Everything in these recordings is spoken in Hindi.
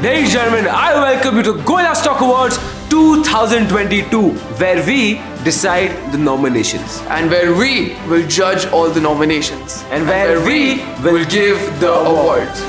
Ladies and gentlemen, I welcome you to Goila Stock Awards 2022, where we decide the nominations. And where we will judge all the nominations. And where we will give the awards.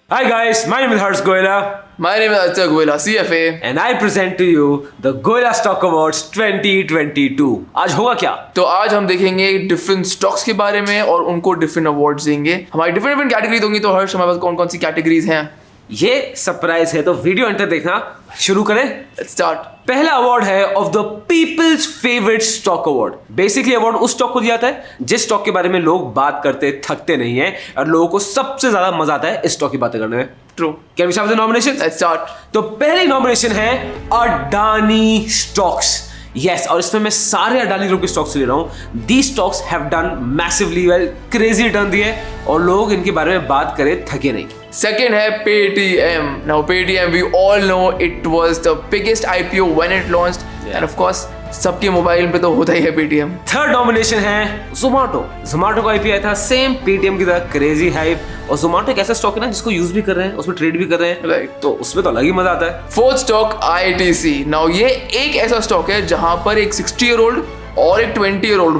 Hi guys, my name is Harsh Goila. My name is Aditya Goila, CFA. And I present to you the Goila Stock Awards 2022. आज होगा क्या? तो आज हम देखेंगे डिफरेंट स्टॉक्स के बारे में और उनको डिफरेंट अवार्ड्स देंगे. हमारी डिफरेंट कैटेगरीज होंगी. तो हर्ष, हमारे पास कौन कौन सी कैटेगरीज हैं? ये सरप्राइज है, तो वीडियो अंत तक देखना. शुरू करें? Let's start. पहला अवार्ड है of the people's favourite stock award. Basically award उस स्टॉक को दिया जाता है जिस स्टॉक के बारे में लोग बात करते थकते नहीं है और लोगों को सबसे ज्यादा मजा आता है इस स्टॉक की बातें करने में. True. Can we start the nomination? Let's start. तो पहली नॉमिनेशन है अडानी स्टॉक्स. यस, और इसमें मैं सारे अडानी ग्रुप के स्टॉक्स ले रहा हूं. The stocks have done massively well, crazy return दिए और लोग इनके बारे में बात करे थके नहीं. Second है Paytm. Now Paytm, we all know it was the biggest IPO when it launched. And of course, सबके मोबाइल पे तो होता ही है Paytm. थर्ड नॉमिनेशन है Zomato. Zomato का IPO आया था सेम Paytm की तरह, क्रेजी हाइप. और Zomato एक ऐसा स्टॉक है ना जिसको यूज भी कर रहे हैं, उसमें ट्रेड भी कर रहे हैं. Right. तो उसमें तो अलग ही मजा आता है. Fourth stock ITC. Now ये एक ऐसा स्टॉक है जहां पर एक 60-year-old और एक 20-year-old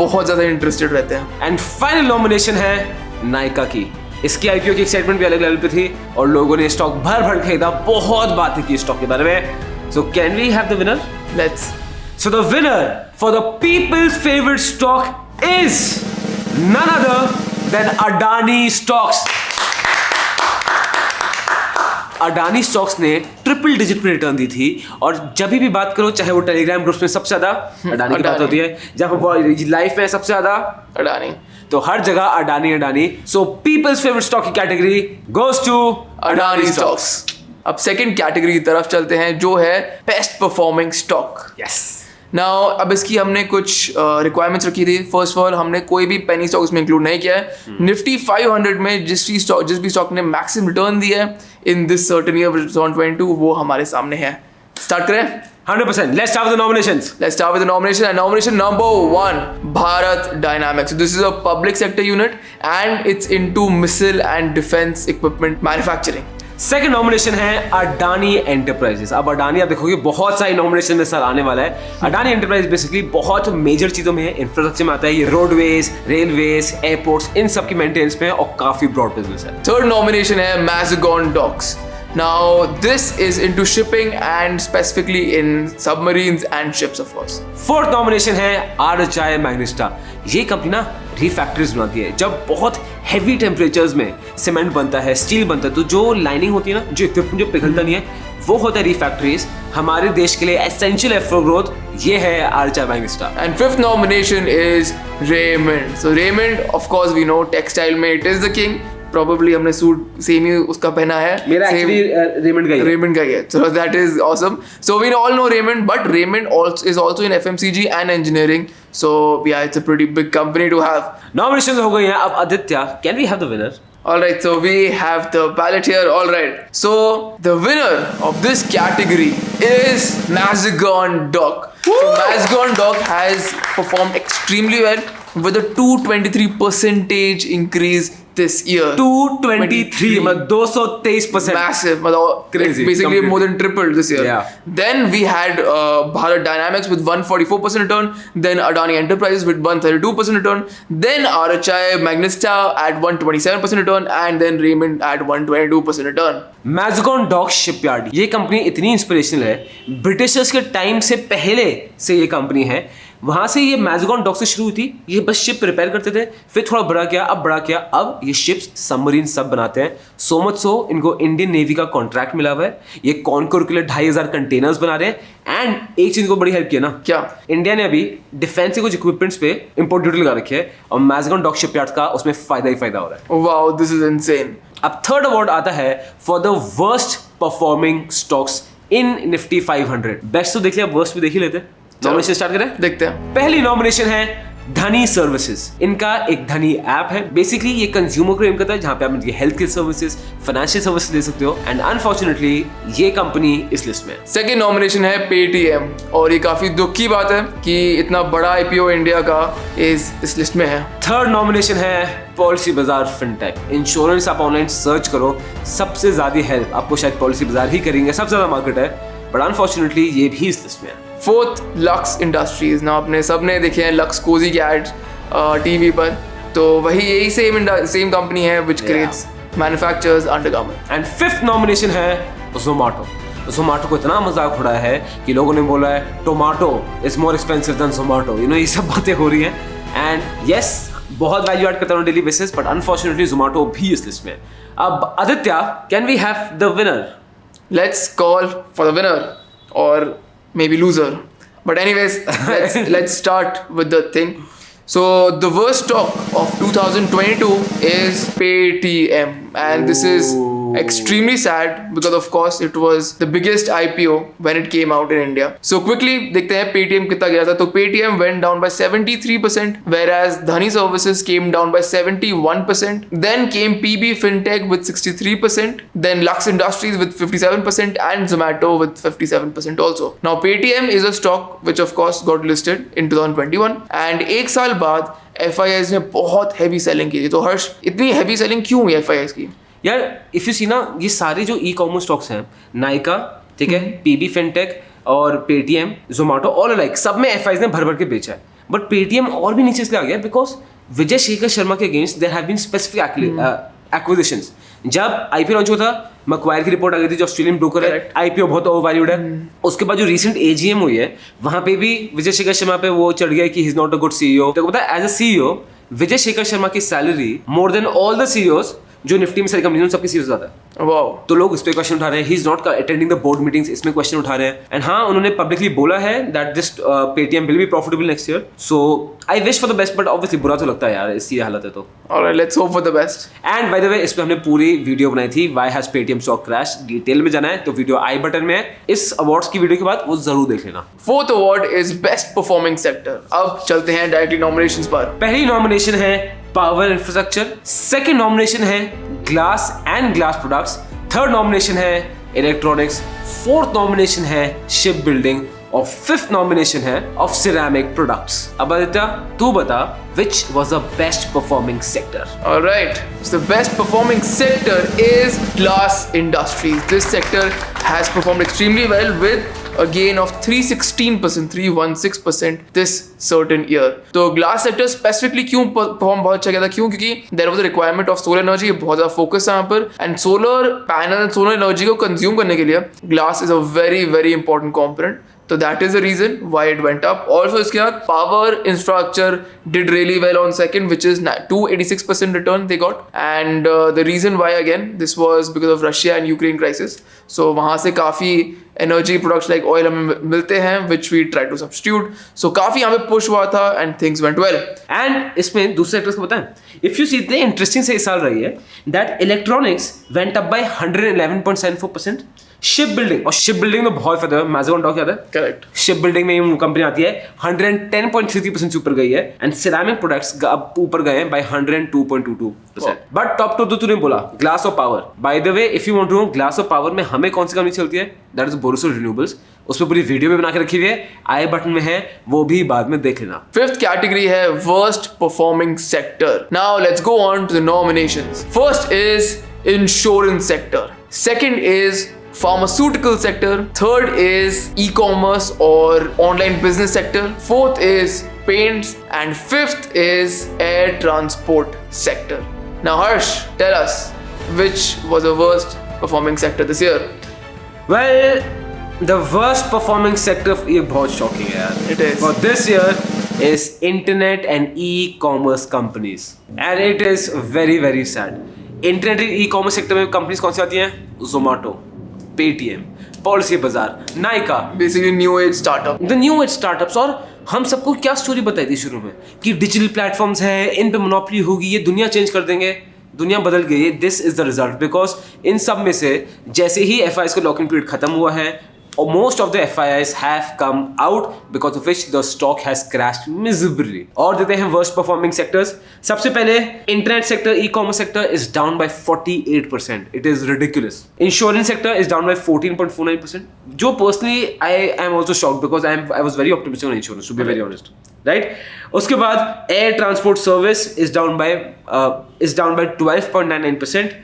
बहुत ज्यादा इंटरेस्टेड रहते हैं. एंड फाइनल नॉमिनेशन है नायका की. इसकी आईपीओ की एक्साइटमेंट भी अलग लेवल पे थी और लोगों ने स्टॉक भर भर खरीदा, बहुत बातें की स्टॉक के बारे में. So can we have the winner? Let's. So the winner for the people's favourite stock is none other than Adani stocks. Adani stocks ने ट्रिपल डिजिट पे रिटर्न दी थी और जब भी बात करो, चाहे वो टेलीग्राम ग्रुप्स में सबसे ज्यादा अडानी की बात होती है, जब लाइफ में सबसे ज्यादा अडानी, तो हर जगह Adani Adani. So people's favourite stock की category goes to Adani stocks. अब सेकंड कैटेगरी की तरफ चलते हैं जो है best performing stock. Yes. Now अब इसकी हमने कुछ रिक्वायरमेंट्स रखी थी. फर्स्ट ऑफ ऑल, हमने कोई भी पेनी स्टॉक इसमें इंक्लूड नहीं किया है. निफ्टी 500 में जिस भी स्टॉक ने मैक्सिमम रिटर्न दिया है इन दिस सर्टेन ईयर 2022, वो हमारे सामने है. स्टार्ट करें? 100%. Let's start with the nominations. Let's start with the nomination. And nomination number 1, Bharat Dynamics. So this is a public sector unit and it's into missile and defense equipment manufacturing. Second nomination है अडानी एंटरप्राइजेस. अब अडानी आप देखोगे बहुत सारी नॉमिनेशन में सर आने वाला है. अडानी एंटरप्राइज बेसिकली बहुत मेजर चीजों में है, इंफ्रास्ट्रक्चर में आता है. ये रोडवेज, रेलवेज, एयरपोर्ट्स, इन सब की मेंटेनेंस में और काफी ब्रॉड बिजनेस है. थर्ड नॉमिनेशन है Mazagon Docks. Now this is into shipping and specifically in submarines and ships of course. Fourth nomination है RHI Magnista. ये कंपनी ना रिफैक्टरीज बनाती है. जब बहुत हेवी टेम्परेचर्स में सीमेंट बनता है, स्टील बनता है, तो जो लाइनिंग होती है ना, जो इक्विपमेंट जो पिघलता नहीं है, वो होता है रिफैक्टरीज. हमारे देश के लिए एसेंशियल है फॉर ग्रोथ. ये है RHI Magnista. And fifth nomination is Raymond. So Raymond, of course we know textile में it is the king. Probably हमने सूट सेम ही उसका पहना है. मेरा एक्चुअली रेमंड का ही है. So that is awesome. So we all know Raymond, but Raymond also is also in FMCG and engineering. So yeah, it's a pretty big company to have. Nomination हो गई हैं. अब Aditya, can we have the winner? Alright, so we have the ballot here. Alright, so the winner of this category is Mazagon Dock. So Mazagon Dock has performed extremely well with a 223% increase this year. 223, मतलब 223%. Massive, मतलब Crazy, basically completely. more than tripled this year. Yeah. Then we had Bharat Dynamics with 144% return. Then Adani Enterprises with 132% return. Then RHI Magnista at 127% return, and then Raymond at 122% return. Mazagon Dock shipyard, ये कंपनी इतनी इंस्पिरेशनल है. ब्रिटिशर्स के टाइम से पहले से ये कंपनी है. वहां से ये Mazagon Dock से शुरू हुई थी. ये बस शिप रिपेयर करते थे, फिर थोड़ा बड़ा किया, अब ये शिप्स, सबमरीन सब बनाते हैं. सो मच सो इनको इंडियन नेवी का कॉन्ट्रैक्ट मिला हुआ है. ये कॉनकोर के लिए 2500 कंटेनर्स बना रहे हैं. एंड एक चीज को बड़ी हेल्प किया ना, क्या? इंडिया ने अभी डिफेंस के कुछ इक्विपमेंट्स पे इंपोर्ट ड्यूटी लगा रखी है और Mazagon Dock शिपयार्ड का उसमें फायदा ही फायदा हो रहा है. Wow, this is insane. अब थर्ड अवार्ड आता है for the worst performing stocks in Nifty 500. Best तो देख लिया, वर्स्ट भी देख ही लेते. नॉमिनेशन स्टार्ट करें? देखते हैं. पहली नॉमिनेशन है धनी सर्विसेज। इनका एक धनी ऐप है, बेसिकली ये कंज्यूमर को एम करता है, जहां पे आप इनकी health care services, financial services ले सकते हो। एंड अनफॉर्चुनेटली ये कंपनी इस लिस्ट में है। सेकेंड नॉमिनेशन है पेटीएम, और ये काफी दुख की बात है कि इतना बड़ा आईपीओ इंडिया का इस लिस्ट में है। थर्ड नॉमिनेशन है पॉलिसी बाजार फिनटेक। इंश्योरेंस आप ऑनलाइन सर्च करो, सबसे ज्यादा हेल्प आपको शायद पॉलिसी बाजार ही करेंगे, सबसे ज्यादा मार्केट है, बट अनफॉर्चुनेटली ये भी इस लिस्ट में है। Fourth Lux industries. ना आपने सबने देखे हैं लक्स कोजी के एड्स टीवी पर, तो वही यही सेम कंपनी है which creates manufactures undergarment. And fifth nomination है जोमेटो। जोमेटो को इतना मजाक उड़ाया है कि लोगों ने बोला है tomato is more expensive than Zomato, ये सब बातें हो रही हैं। एंड यस, बहुत वैल्यू ऐड करता हूँ daily basis, but unfortunately Zomato भी इस लिस्ट में है। अब Aditya, can we have the winner? Let's call for the winner, or maybe loser. But anyways, let's start with the thing. So the worst stock of 2022 is Paytm, and this is extremely sad because of course it was the biggest IPO when it came out in India. So quickly देखते हैं Paytm कितना गया था। तो Paytm went down by 73%, whereas Dhani Services came down by 71%. Then came PB Fintech with 63%, then Lux Industries with 57%, and Zomato with 57% also. Now Paytm is a stock which of course got listed in 2021, and एक साल बाद FIS ने बहुत heavy selling की थी। तो हर्ष, इतनी heavy selling क्यों हुई FIS की? यार इफ यू सी ना, ये सारे जो ई कॉमर्स स्टॉक्स हैं, नाइका, ठीक है, पीबी फिनटेक और पेटीएम, जोमेटो, ऑल लाइक सब में एफआईज ने भर भर के बेचा है। बट पेटीएम और भी नीचे इसलिए आ गया बिकॉज विजय शेखर शर्मा के against there have been specific acquisitions. जब आईपीओ लॉन्च हुआ था, मैक्वायर की रिपोर्ट आ गई थी जो ऑस्ट्रेलियन ब्रोकर है, आईपीओ बहुत ओवरवैल्यूड है। उसके बाद जो रिसेंट एजीएम हुई है, वहां पे भी विजय शेखर शर्मा पे वो चढ़ गया कि he is not a good CEO. तो पता है, एज अ सीईओ विजय शेखर शर्मा की salary more than all the CEOs जो निफ्टी में सारी कंपनी सबकी सीईओ ज्यादा है। वाओ। तो लोग इस पे क्वेश्चन उठा रहे हैं, he is not attending the board meetings, इसमें क्वेश्चन उठा रहे हैं। एंड हाँ, उन्होंने पब्लिकली बोला है that this Paytm will be profitable next year. So I wish for the best, but obviously बुरा तो लगता है यार, इसकी हालत है तो। Alright, let's hope for the best. And bye the वे, इस पे हमने पूरी वीडियो बनाई थी, why has Paytm stock crash. Detail में जाना है तो वीडियो आई बटन में है। इस अवार्ड्स की वीडियो के बाद वो जरूर देख लेना। Fourth award is best performing sector. अब चलते हैं डायरेक्टली नॉमिनेशंस पर। पहली नॉमिनेशन है पावर इंफ्रास्ट्रक्चर, सेकंड नॉमिनेशन है glass and glass products, third nomination है इलेक्ट्रॉनिक्स, फोर्थ नॉमिनेशन है शिप बिल्डिंग और फिफ्थ नॉमिनेशन है ऑफ सिरेमिक प्रोडक्ट्स। अब आदित्य, तू बता which was the best performing sector? Alright, so the best performing sector is glass industries. This sector has performed extremely well with a gain of 316% this certain year. तो glass sector specifically क्यों perform बहुत अच्छा किया था? क्यों? क्योंकि there was a requirement of solar energy, बहुत ज़्यादा focus है यहाँ पर, and solar panel and solar energy को consume करने के लिए glass is a very very important component. So that is the reason why it went up. Also इसके बाद power infrastructure did really well on second, which is 286% return they got. And the reason why again this was because of Russia and Ukraine crisis. So वहाँ से काफ़ी energy products like oil हमें मिलते हैं, which we try to substitute. So काफ़ी यहाँ पे push हुआ था and things went well. And इसमें दूसरे सेक्टर्स को बताएं, if you see the interesting से इस साल रही है that electronics went up by 111.74%. Ship building, और शिप बिल्डिंग में बहुत फायदा है, मैज़गॉन डॉक याद है? करेक्ट। शिप बिल्डिंग में ये कंपनी आती है, 110.33% से ऊपर गई है। एंड सिरेमिक प्रोडक्ट्स अब ऊपर गए हैं बाय 102.22%। बट टॉप टू तूने बोला ग्लास और power. By the way, if you want to know glass और पावर में हमें कौन सी कंपनी चलती है, दैट इज बोरोसिल रिन्यूएबल्स। उस पर पूरी वीडियो भी बना के रखी हुई है, आई बटन में है, वो भी बाद में देख लेना। फिफ्थ कैटेगरी है worst performing sector. Now let's go on to the nominations. First is insurance sector, second is pharmaceutical sector, third is e-commerce or online business sector, fourth is paints, and fifth is air transport sector. Now Harsh, tell us which was the worst performing sector this year? Well, the worst performing sector ये बहुत shocking है यार। It is. For this year is internet and e-commerce companies, and it is very very sad. Internet and e-commerce sector में companies कौन सी आती हैं? Zomato, पेटीएम, पॉलिसी बाजार, Nykaa, basically new age startup, the new age startups. और हम सबको क्या स्टोरी बताई थी शुरू में कि डिजिटल प्लेटफॉर्म्स हैं, इन पे मोनोपोली होगी, ये दुनिया चेंज कर देंगे। दुनिया बदल गई है। This is the result, because in सब में से जैसे ही एफआईएस का लॉक इन पीरियड खत्म हुआ है, most of the FIIs have come out because of which the stock has crashed miserably. और देते हैं worst performing sectors. सबसे पहले internet sector, e-commerce sector is down by 48%. It is ridiculous. Insurance sector is down by 14.49%. जो personally I am also shocked because I was very optimistic on insurance, to be very honest. Right? उसके बाद air transport service is down by 12.99%.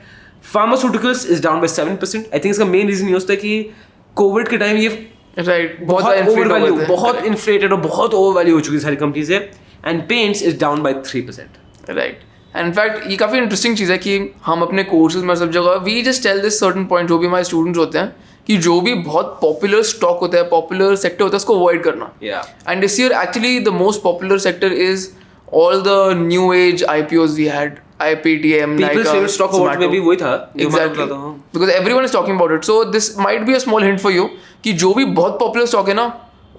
Pharmaceuticals is down by 7%. I think इसका main reason ये होता है कि कोविड के टाइम ये राइट बहुत इन्फ्लेटेड और बहुत ओवर वैल्यू हो चुकी है सारी कंपनीज है. And paints is down by 3%. Right. And in fact ये काफ़ी इंटरेस्टिंग चीज़ है कि हम अपने कोर्सेज में सब जगह we just tell this certain point, जो भी हमारे स्टूडेंट्स होते हैं, कि जो भी बहुत पॉपुलर स्टॉक होता है, पॉपुलर सेक्टर होता है, उसको अवॉइड करना. And this year actually the most popular sector is all the new age IPOs we had, Paytm, People's favorite stock award में भी वही था. Exactly. Because everyone is talking about it. So this might be a small hint for you कि जो भी बहुत popular stock है ना,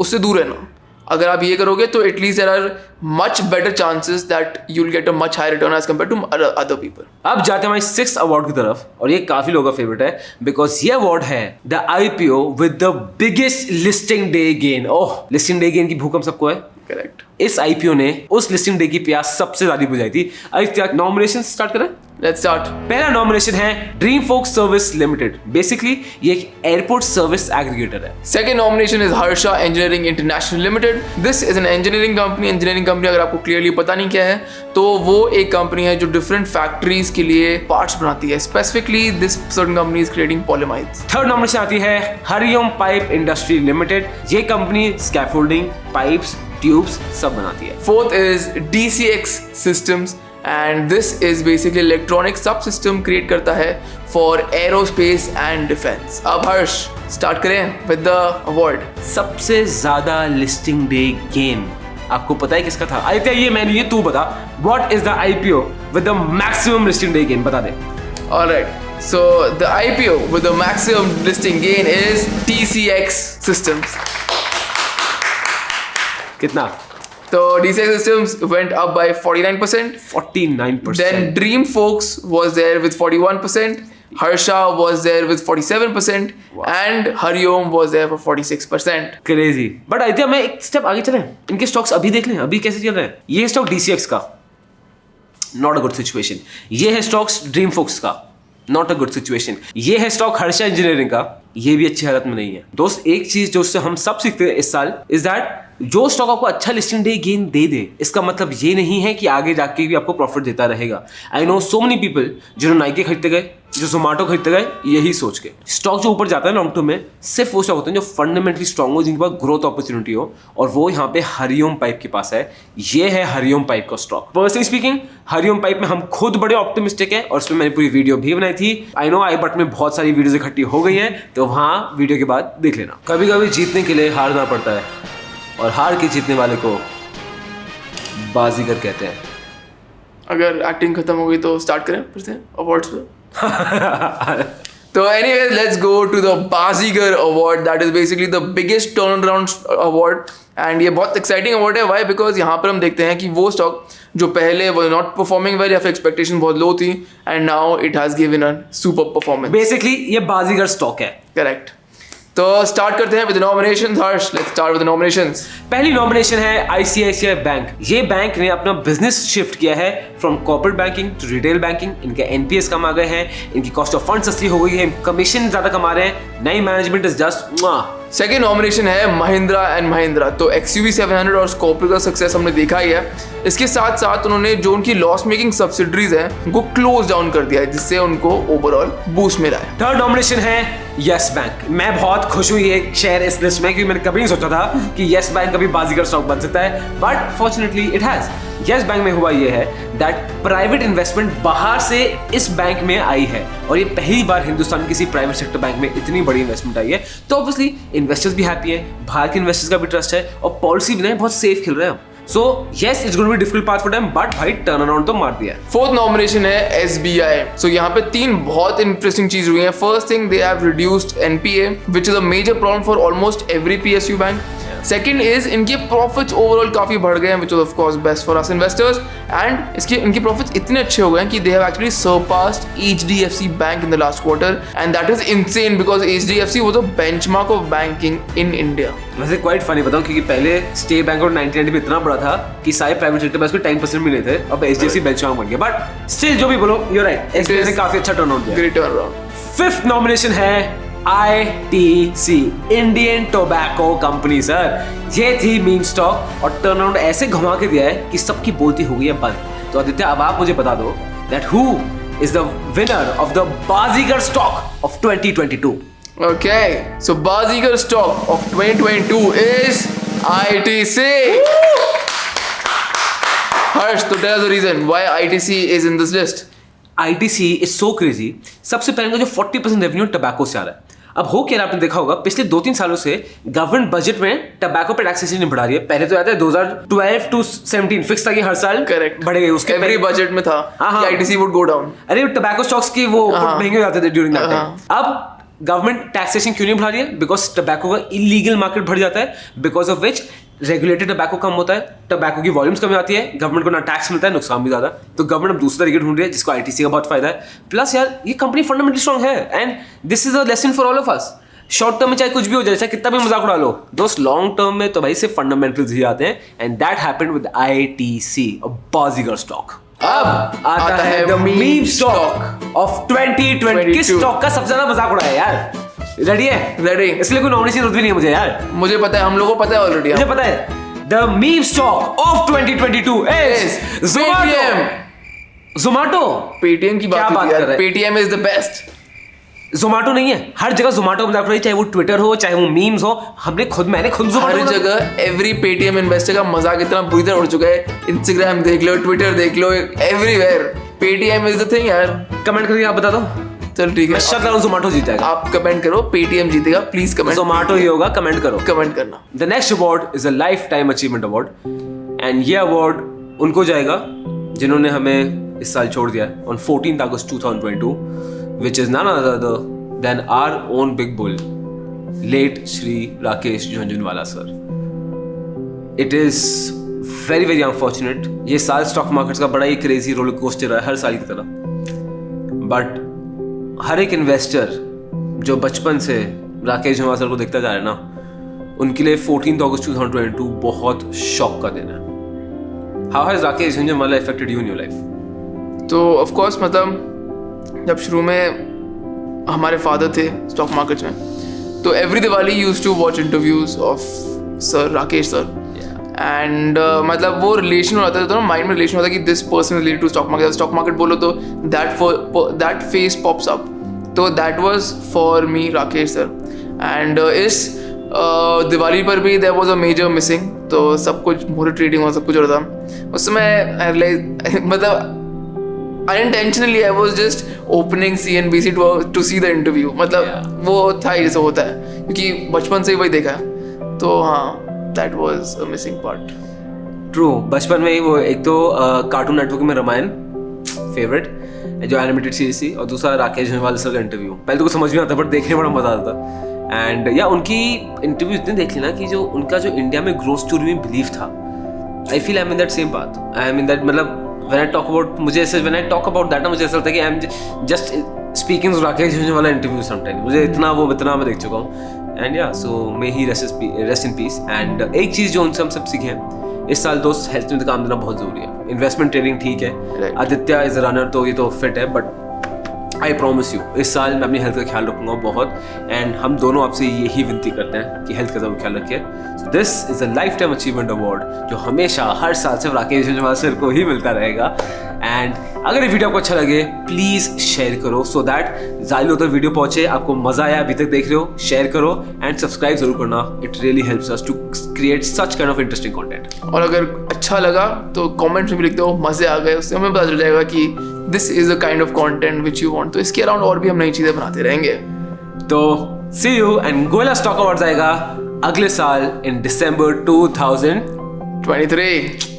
उससे दूर रहना. अगर आप ये करोगे तो at least there are much better chances that you'll get a much higher return as compared to other people. अब जाते हैं हमारे 6th अवार्ड की तरफ, और ये काफी लोगों का फेवरेट है बिकॉज ये अवार्ड है the IPO with the biggest listing day gain. Oh, listing day gain की भूख हम सबको है. करेक्ट. इस IPO ने उस लिस्टिंग डे की प्यास सबसे ज्यादा बुझाई थी. आदित्य, नॉमिनेशन स्टार्ट करें. Let's start. पहला नॉमिनेशन है ड्रीम फोक सर्विस लिमिटेड. बेसिकली ये एक एयरपोर्ट सर्विस एग्रीगेटर है. Second nomination is Harsha engineering international limited. This is an engineering company. अगर आपको क्लियरली पता नहीं क्या है तो वो एक कंपनी है जो डिफरेंट फैक्ट्रीज के लिए पार्ट्स बनाती है. Specifically this certain company is creating polyamides. Third nomination आती है हरिओम पाइप इंडस्ट्री लिमिटेड. ये कंपनी स्कैफोल्डिंग, पाइप्स, ट्यूब्स सब बनाती है. Fourth is DCX systems and this is basically electronic subsystem create करता है फॉर एरोस्पेस एंड डिफेंस. अब हर्ष स्टार्ट करें विद द अवार्ड. सबसे ज्यादा लिस्टिंग डे गेन आपको पता है किसका था? आदित्य, ये मैं नहीं, ये तू बता. What is the IPO with the maximum listing day gain? बता दे. Alright, so the IPO with the maximum listing gain is TCX systems. कितना? तो DCX Systems went up by 49%. 49%. Then Dreamfolks was there with 41%. Harsha was there with 47%. Wow. And Hariom was there for 46%. Crazy. But Aditya, मैं एक स्टेप आगे चलें. इनके स्टॉक्स अभी देख लें, अभी कैसे चल रहे हैं. ये स्टॉक DCX का, नॉट अ गुड सिचुएशन. ये है स्टॉक्स ड्रीमफोक्स का, नॉट अ गुड सिचुएशन. ये है स्टॉक हर्षा इंजीनियरिंग का, ये भी अच्छी हालत में नहीं है. दोस्त, एक चीज जो उससे हम सब सीखते हैं इस साल इज दैट जो स्टॉक आपको अच्छा लिस्टिंग डे गेन दे दे, इसका मतलब ये नहीं है कि आगे जाके भी आपको प्रॉफिट देता रहेगा. I know so many people जिन्होंने नाइके खरीदते गए, जो जोमेटो खरीदते गए, यही सोच के. स्टॉक जो ऊपर जाता है लॉन्ग टर्म में, सिर्फ वो स्टॉक होते हैं जो फंडामेंटली स्ट्रॉन्ग हो, जिनके पास ग्रोथ अपॉर्चुनिटी हो, और वो यहाँ पे हरिओम पाइप के पास है. ये है हरिओम पाइप का stock. Personally speaking, Hariom pipe में हम खुद बड़े ऑप्टिमिस्टिक हैं और उसमें मैंने पूरी वीडियो भी बनाई थी. आई नो आई बट में बहुत सारी वीडियोज इकट्ठी हो गई हैं, तो वहाँ वीडियो के बाद देख लेना. कभी कभी जीतने के लिए हारना पड़ता है, और हार के जीतने वाले को बाजीगर कहते हैं. अगर एक्टिंग खत्म हो गई तो स्टार्ट करें फिर से अवार्ड्स पे. तो anyways, let's go to the Bazigar Award. That is basically the biggest turnaround award. And ये बहुत exciting award है. Why? Because यहाँ पर हम देखते हैं कि वो stock जो पहले was not performing well या फिर expectation बहुत low थी, and now it has given a super performance. Basically ये बाजीगर स्टॉक है. Correct. तो स्टार्ट करते हैं with nominations. Harsh, let's start with nominations. पहली नॉमिनेशन है ICICI बैंक. ये बैंक ने अपना बिजनेस शिफ्ट किया है from corporate banking to retail banking. इनके NPS कम आ गए हैं, इनकी कॉस्ट ऑफ फंड सस्ती हो गई है, कमीशन ज्यादा कमा रहे हैं, नई management is just. Second nomination है महिंद्रा एंड महिंद्रा. तो XUV 700 और स्कॉर्पियो का सक्सेस हमने देखा ही है. इसके साथ साथ उन्होंने जो उनकी लॉस मेकिंग सब्सिडरीज है उनको क्लोज डाउन कर दिया है, जिससे उनको ओवरऑल बूस्ट मिला है. थर्ड नॉमिनेशन है यस बैंक. मैं बहुत खुश हुई ये शेयर इस लिस्ट में, क्योंकि मैंने कभी नहीं सोचा था कि यस बैंक कभी बाजीगर स्टॉक बन सकता है, but fortunately it has. Yes bank में हुआ ये है दैट प्राइवेट इन्वेस्टमेंट बाहर से इस बैंक में आई है, और ये पहली बार हिंदुस्तान की किसी प्राइवेट सेक्टर बैंक में इतनी बड़ी इन्वेस्टमेंट आई है. तो ऑब्वियसली इन्वेस्टर्स भी हैप्पी है, बाहर के इन्वेस्टर्स का भी ट्रस्ट है, और पॉलिसी भी बहुत सेफ खेल रहे हैं. So yes, it's going to be difficult path for them, but भाई टर्न अराउंड तो मार दिया है. फोर्थ नॉमिनेशन है SBI. सो यहाँ पे तीन बहुत इंटरेस्टिंग चीज हुई है. First thing, they have reduced NPA, which is a major problem for almost every PSU bank. Second is इनके प्रॉफिट्स ओवरऑल काफी बढ़ गए हैं, which is of course best for us investors, and इसके इनके प्रॉफिट्स इतने अच्छे हो गए हैं कि they have actually surpassed HDFC bank in the last quarter, and that is insane because HDFC was a benchmark of banking in India. वैसे क्वाइट फनी बताऊं, क्योंकि पहले स्टेट बैंक और 1990 में इतना बड़ा था कि सारे प्राइवेट सेक्टर में उसको 10% मिले थे, अब HDFC बेंचमार्क बन गया, बट स्टिल जो भी बोलो यू आर राइट, HDFC ने काफी अच्छा टर्नआउट दिया। Great turnaround. फिफ्थ नॉमिनेशन है ITC, Indian tobacco company sir. ये थी मीम स्टॉक और टर्नआउट ऐसे घुमा के दिया है कि सबकी बोलती हो गई है बंद। तो आदित्य अब आप मुझे बता दो that who is the winner of the Baazigar stock of 2022। Okay, so Bazigar stock of 2022 is ITC. Harsh, so tell us the reason why ITC is in this list. ITC is so crazy। सबसे पहले जो 40% रेवेन्यू टबैको से आ रहा है। अब हो क्या, आपने देखा होगा पिछले 2-3 सालों से गवर्नमेंट बजट में टबैको पे टैक्सेशन नहीं बढ़ा रही है। पहले तो याद है 2012 to 17 फिक्स था कि हर साल Correct. बढ़ेगा, उसके एवरी बजट में था कि ITC would go down. अरे टबैको स्टॉक्स की वो महंगे हो जाते थे ड्यूरिंग दैट हाँ। टाइम। अब गवर्नमेंट टैक्सेशन क्यों नहीं बढ़ा रही है? बिकॉज टबैको का इलीगल मार्केट बढ़ जाता है, because of which regulated tobacco कम होता है, टबैको की वॉल्यूम्स कम आती है, गवर्नमेंट को ना टैक्स मिलता है, नुकसान भी ज्यादा। तो गवर्नमेंट अब दूसरा तरीके ढूंढ रही है जिसको ITC का बहुत फायदा है। प्लस यार ये कंपनी फंडामेंटली स्ट्रॉन्ग है and this is a lesson for all of us. Short term में चाहे कुछ भी हो जाए, चाहे कितना भी मजाक उड़ा लो, दोस्त लॉन्ग टर्म में तो भाई सिर्फ फंडामेंटल्स ही आते हैं, and that happened with ITC, a Baazigar stock. अब आता है द मीम स्टॉक ऑफ 2020। किस स्टॉक का सबसे ज्यादा मजाक उड़ाया यार? रेडी है? रेडी। इसलिए कोई नॉमिनेशन जरूरत भी नहीं है मुझे यार, मुझे पता है, हम लोगों को पता है ऑलरेडी। मुझे पता है। The meme stock of 2022 is Zomato। Paytm की क्या बात बात कर रहे हैं? Paytm is the best. Zomato नहीं है, हर जगह Zomato मजाक उड़ाई, चाहे वो ट्विटर हो चाहे वो मीम्स हो। मैंने खुद Zomato हर जगह एवरी पेटीएम इन्वेस्टर का मजाक इतना बुरी तरह उड़ चुका है। इंस्टाग्राम देख लो, ट्विटर देख लो, everywhere Paytm is the thing यार। कमेंट करके आप बता दो। चल ठीक है, मैं शक रहा हूँ Zomato जीतेगा। आप कमेंट करो, पेटीएम जीतेगा, प्लीज कमेंट। Zomato ही होगा, कमेंट करो। कमेंट करना। The next award is a life time achievement award, and ये अवार्ड उनको जाएगा जिन्होंने हमें इस साल छोड़ दिया on 14 August 2022, which is none other than our own big bull, late Shri Rakesh Jhunjhunwala sir. It is very very unfortunate. ये साल स्टॉक मार्केट्स का बड़ा ही क्रेजी रोलर कोस्टर है हर साल की तरह, बट हर एक इन्वेस्टर जो बचपन से राकेश झुनझुनवाला सर को देखता जा रहा है ना, उनके लिए 14 अगस्त 2022 बहुत शॉक का दिन है। How has Rakesh Jhunjhunwala affected you in your life? तो ऑफ कोर्स मतलब जब शुरू में हमारे फादर थे स्टॉक मार्केट्स में, तो every Diwali used to watch interviews of sir Rakesh sir, and मतलब वो रिलेशन होता है, तो माइंड में रिलेशन होता है कि this person related to stock market बोलो तो दैट फेस पॉप्स अप। तो that was for me Rakesh sir, and इस दिवाली पर भी there was a major missing. तो सब कुछ मोर ट्रेडिंग और सब कुछ हो रहा था उस समय। मतलब unintentionally I was just opening CNBC to see the interview। मतलब वो था ही जैसे होता है, क्योंकि बचपन से ही वही देखा है। तो हाँ, that was a missing part। True, बचपन में ही वो एक तो कार्टून नेटवर्क में रामायण फेवरेट जो एनिमेटेड सीरीज थी, और दूसरा राकेश झुनझुनवाला सर का इंटरव्यू। पहले तो कुछ समझ में आता बट देखने में बड़ा मजा आता था। एंड या उनकी इंटरव्यू इतने देख लेना कि जो उनका जो इंडिया में ग्रोथ स्टोरी में बिलीव था, I feel I am in that same path. I am in that, मतलब when I talk about that, मुझे ऐसा लगता है कि I am just speaking to Rakesh Jhunjhunwala interview sometime. मुझे इतना मैं देख चुका हूँ। एंड या सो मे ही रेस्ट इन पीस। एंड एक चीज़ जो उनसे हम सब सीखे हैं इस साल, दोस्त हेल्थ में काम देना बहुत ज़रूरी है। इन्वेस्टमेंट ट्रेडिंग ठीक है, आदित्य इज रनर तो ये तो फिट है, बट आई प्रॉमिस यू इस साल मैं अपनी हेल्थ का ख्याल रखूंगा बहुत। एंड हम दोनों आपसे यही विनती करते हैं कि हेल्थ का जरूर ख्याल रखिए। So this is a life time achievement award जो हमेशा हर साल सिर्फ राकेश झुनझुनवाला सर को ही मिलता रहेगा। एंड अगर ये वीडियो आपको अच्छा लगे प्लीज़ शेयर करो, सो दैट ज़्यादा लोगों तक वीडियो पहुंचे। आपको मज़ा आया, अभी तक देख रहे हो, शेयर करो एंड सब्सक्राइब जरूर करना। It really helps us to create such kind of interesting content. और अगर अच्छा लगा तो कमेंट्स में भी लिख दो मज़े आ गए, उससे हमें पता चल जाएगा कि this is the kind of content which you want. तो इसके अराउंड और भी हम नई चीज़ें बनाते रहेंगे। तो सी यू, एंड गोयला स्टॉक अवार्ड्स आएगा अगले साल इन दिसंबर 2023।